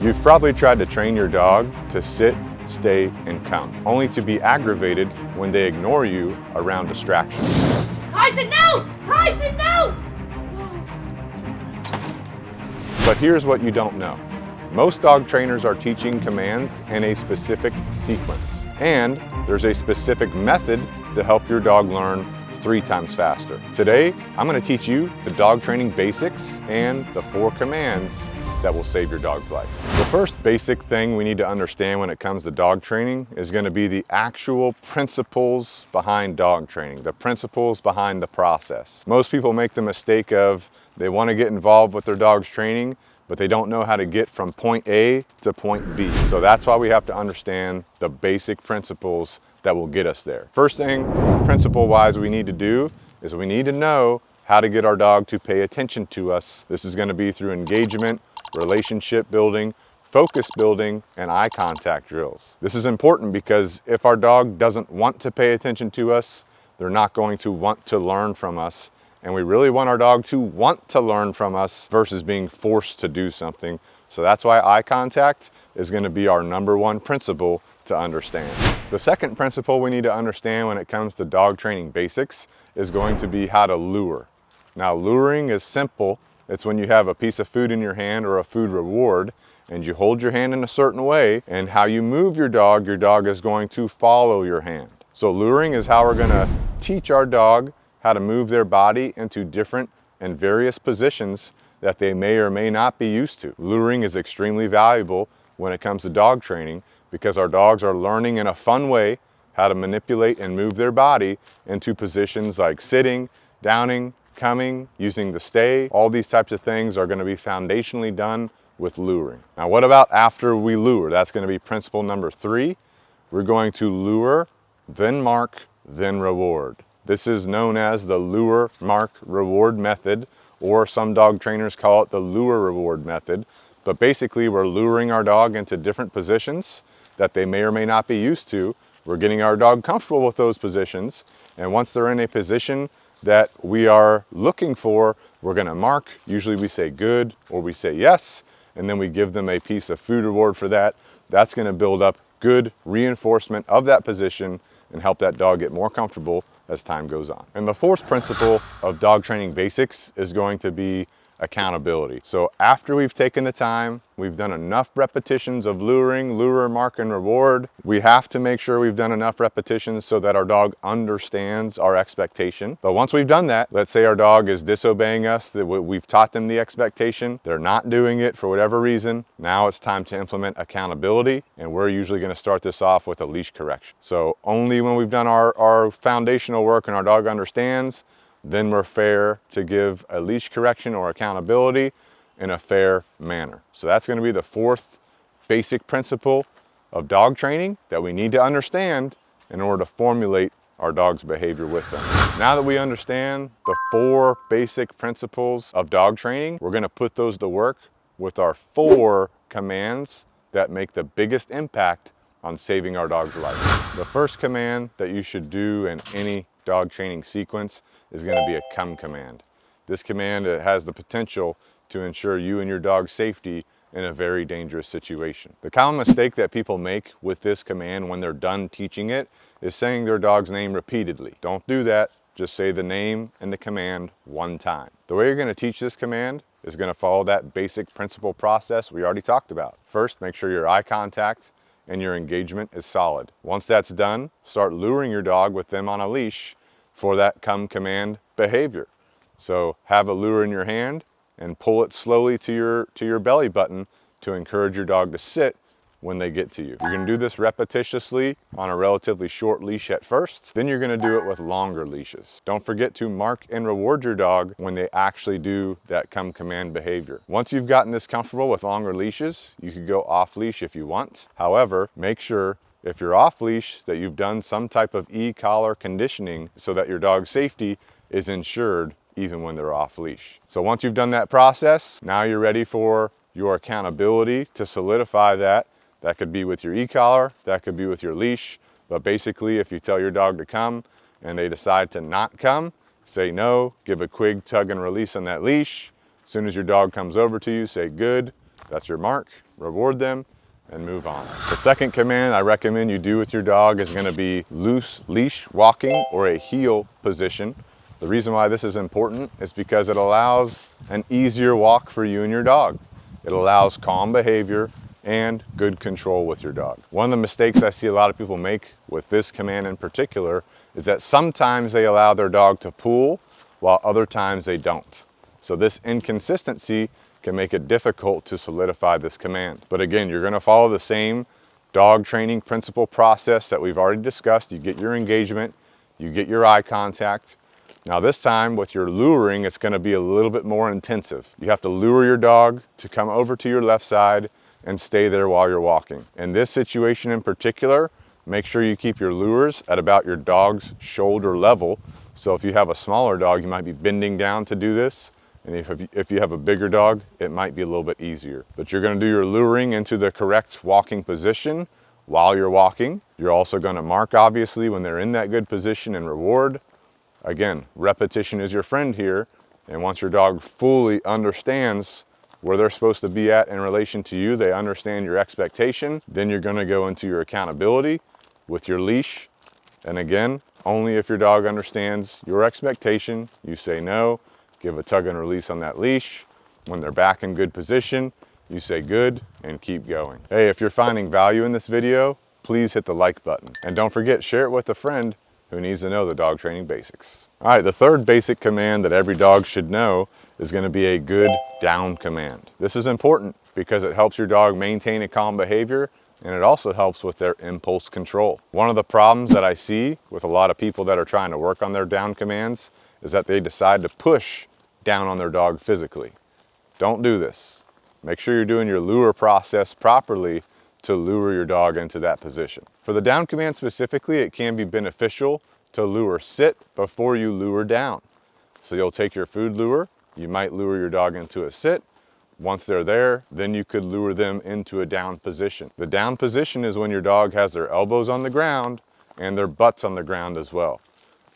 You've probably tried to train your dog to sit, stay, and come, only to be aggravated when they ignore you around distractions. Tyson, no! Tyson, no! But here's what you don't know. Most dog trainers are teaching commands in a specific sequence, and there's a specific method to help your dog learn 3 times faster. Today, I'm going to teach you the dog training basics and the 4 commands that will save your dog's life. The first basic thing we need to understand when it comes to dog training is going to be the actual principles behind dog training, the principles behind the process. Most people make the mistake of they want to get involved with their dog's training, but they don't know how to get from point A to point B. So that's why we have to understand the basic principles that will get us there. First thing, principle-wise, we need to do is we need to know how to get our dog to pay attention to us. This is going to be through engagement, relationship building, focus building, and eye contact drills. This is important because if our dog doesn't want to pay attention to us, they're not going to want to learn from us. And we really want our dog to want to learn from us versus being forced to do something. So that's why eye contact is going to be our #1 principle to understand. The second principle we need to understand when it comes to dog training basics is going to be how to lure. Now, luring is simple. It's when you have a piece of food in your hand or a food reward and you hold your hand in a certain way, and how you move your dog is going to follow your hand. So luring is how we're going to teach our dog how to move their body into different and various positions that they may or may not be used to. Luring is extremely valuable when it comes to dog training because our dogs are learning in a fun way how to manipulate and move their body into positions like sitting, downing, coming, using the stay. All these types of things are going to be foundationally done with luring. Now, what about after we lure? That's going to be principle number 3. We're going to lure, then mark, then reward. This is known as the lure, mark, reward method, or some dog trainers call it the lure reward method. But basically, we're luring our dog into different positions that they may or may not be used to. We're getting our dog comfortable with those positions. And once they're in a position that we are looking for, we're going to mark. Usually we say good or we say yes, and then we give them a piece of food reward for that. That's going to build up good reinforcement of that position and help that dog get more comfortable as time goes on. And the 4th principle of dog training basics is going to be accountability. So after we've taken the time, we've done enough repetitions of luring, lure, mark, and reward, we have to make sure we've done enough repetitions so that our dog understands our expectation. But once we've done that, let's say our dog is disobeying us, that we've taught them the expectation, they're not doing it for whatever reason. Now it's time to implement accountability, and we're usually going to start this off with a leash correction. So only when we've done our foundational work and our dog understands, then we're fair to give a leash correction or accountability in a fair manner. So that's going to be the 4th basic principle of dog training that we need to understand in order to formulate our dog's behavior with them. Now that we understand the 4 basic principles of dog training, we're going to put those to work with our 4 commands that make the biggest impact on saving our dog's life. The first command that you should do in any dog training sequence is going to be a come command. This command has the potential to ensure you and your dog's safety in a very dangerous situation. The common mistake that people make with this command when they're done teaching it is saying their dog's name repeatedly. Don't do that. Just say the name and the command 1 time. The way you're going to teach this command is going to follow that basic principle process we already talked about. First, make sure your eye contact and your engagement is solid. Once that's done, start luring your dog with them on a leash for that come command behavior. So have a lure in your hand and pull it slowly to your belly button to encourage your dog to sit when they get to you. You're going to do this repetitiously on a relatively short leash at first, then you're going to do it with longer leashes. Don't forget to mark and reward your dog when they actually do that come command behavior. Once you've gotten this comfortable with longer leashes, you could go off leash if you want. However, make sure if you're off leash that you've done some type of e-collar conditioning so that your dog's safety is ensured even when they're off leash. So once you've done that process, now you're ready for your accountability to solidify that. That could be with your e-collar, that could be with your leash, but basically if you tell your dog to come and they decide to not come, say no, give a quick tug and release on that leash. As soon as your dog comes over to you, say good, that's your mark. reward them, and move on. The second command I recommend you do with your dog is going to be loose leash walking or a heel position. The reason why this is important is because it allows an easier walk for you and your dog. It allows calm behavior and good control with your dog. One of the mistakes I see a lot of people make with this command in particular is that sometimes they allow their dog to pull while other times they don't. So this inconsistency can make it difficult to solidify this command. But again, you're gonna follow the same dog training principle process that we've already discussed. You get your engagement, you get your eye contact. Now this time with your luring, it's gonna be a little bit more intensive. You have to lure your dog to come over to your left side and stay there while you're walking. In this situation in particular, make sure you keep your lures at about your dog's shoulder level. So if you have a smaller dog, you might be bending down to do this. And if you have a bigger dog, it might be a little bit easier. But you're gonna do your luring into the correct walking position while you're walking. You're also gonna mark, obviously, when they're in that good position and reward. Again, repetition is your friend here. And once your dog fully understands where they're supposed to be at in relation to you, they understand your expectation, then you're gonna go into your accountability with your leash. And again, only if your dog understands your expectation, you say no. Give a tug and release on that leash. When they're back in good position, you say good and keep going. Hey, if you're finding value in this video, please hit the like button. And don't forget, share it with a friend who needs to know the dog training basics. All right, the third basic command that every dog should know is gonna be a good down command. This is important because it helps your dog maintain a calm behavior, and it also helps with their impulse control. One of the problems that I see with a lot of people that are trying to work on their down commands is that they decide to push down on their dog physically. Don't do this. Make sure you're doing your lure process properly to lure your dog into that position. For the down command specifically, it can be beneficial to lure sit before you lure down. So you'll take your food lure, you might lure your dog into a sit. Once they're there, then you could lure them into a down position. The down position is when your dog has their elbows on the ground and their butts on the ground as well.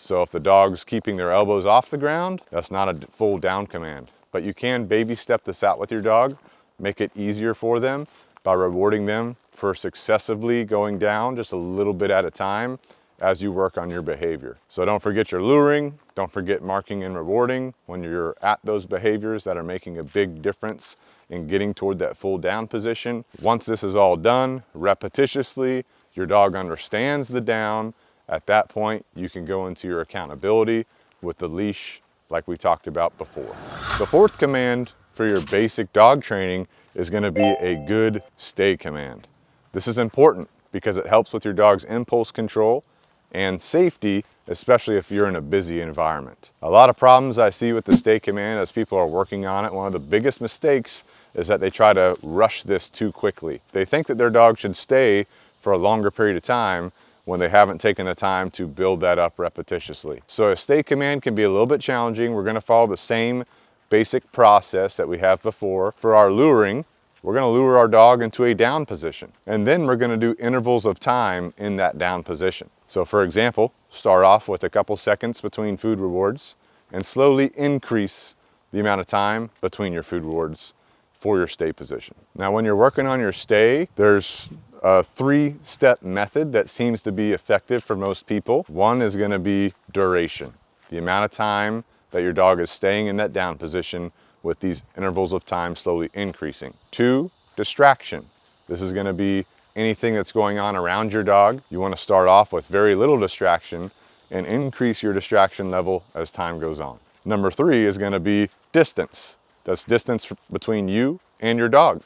So if the dog's keeping their elbows off the ground, that's not a full down command. But you can baby step this out with your dog, make it easier for them by rewarding them for successively going down just a little bit at a time as you work on your behavior. So don't forget your luring, don't forget marking and rewarding when you're at those behaviors that are making a big difference in getting toward that full down position. Once this is all done repetitiously, your dog understands the down. At that point, you can go into your accountability with the leash like we talked about before. The fourth command for your basic dog training is gonna be a good stay command. This is important because it helps with your dog's impulse control and safety, especially if you're in a busy environment. A lot of problems I see with the stay command as people are working on it, one of the biggest mistakes is that they try to rush this too quickly. They think that their dog should stay for a longer period of time when they haven't taken the time to build that up repetitiously. So a stay command can be a little bit challenging. We're gonna follow the same basic process that we have before. For our luring, we're gonna lure our dog into a down position. And then we're gonna do intervals of time in that down position. So for example, start off with a couple seconds between food rewards and slowly increase the amount of time between your food rewards for your stay position. Now, when you're working on your stay, there's a 3-step method that seems to be effective for most people. One is gonna be duration, the amount of time that your dog is staying in that down position with these intervals of time slowly increasing. 2, distraction. This is gonna be anything that's going on around your dog. You wanna start off with very little distraction and increase your distraction level as time goes on. Number 3 is gonna be distance. That's distance between you and your dog.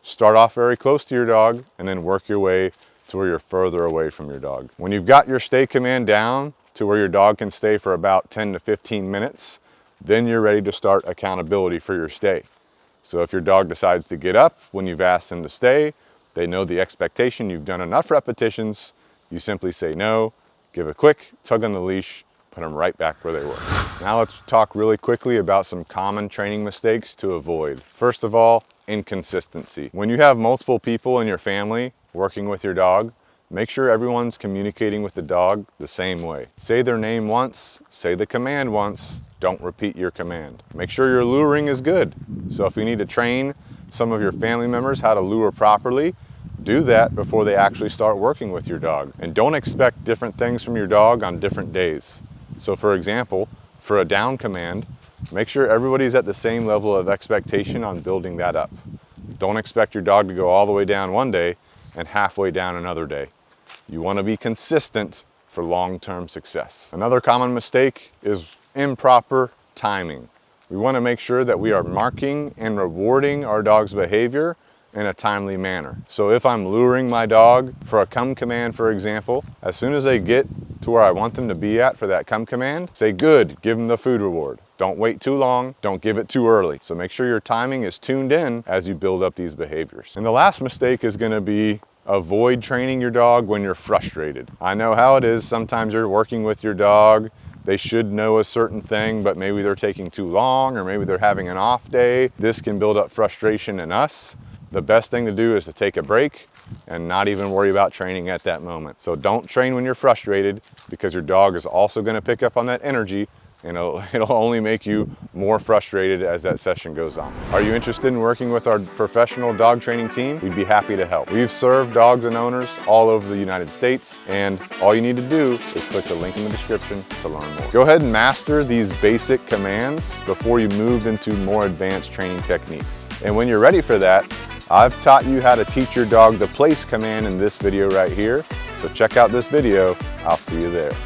Start off very close to your dog and then work your way to where you're further away from your dog. When you've got your stay command down to where your dog can stay for about 10 to 15 minutes, then you're ready to start accountability for your stay. So if your dog decides to get up when you've asked them to stay, they know the expectation, you've done enough repetitions, you simply say no, give a quick tug on the leash, put them right back where they were. Now let's talk really quickly about some common training mistakes to avoid. First of all, inconsistency. When you have multiple people in your family working with your dog, make sure everyone's communicating with the dog the same way. Say their name once, say the command once, don't repeat your command. Make sure your luring is good. So if you need to train some of your family members how to lure properly, do that before they actually start working with your dog. And don't expect different things from your dog on different days. So for example, for a down command, make sure everybody's at the same level of expectation on building that up. Don't expect your dog to go all the way down one day and halfway down another day. You want to be consistent for long-term success. Another common mistake is improper timing. We want to make sure that we are marking and rewarding our dog's behavior in a timely manner. So if I'm luring my dog for a come command, for example, as soon as they get to where I want them to be at for that come command, say good, give them the food reward. Don't wait too long, don't give it too early. So make sure your timing is tuned in as you build up these behaviors. And the last mistake is going to be avoid training your dog when you're frustrated. I know how it is. Sometimes you're working with your dog, they should know a certain thing, but maybe they're taking too long, or maybe they're having an off day. This can build up frustration in us. The best thing to do is to take a break and not even worry about training at that moment. So don't train when you're frustrated, because your dog is also going to pick up on that energy, and it'll only make you more frustrated as that session goes on. Are you interested in working with our professional dog training team? We'd be happy to help. We've served dogs and owners all over the United States, and all you need to do is click the link in the description to learn more. Go ahead and master these basic commands before you move into more advanced training techniques. And when you're ready for that, I've taught you how to teach your dog the place command in this video right here. So check out this video. I'll see you there.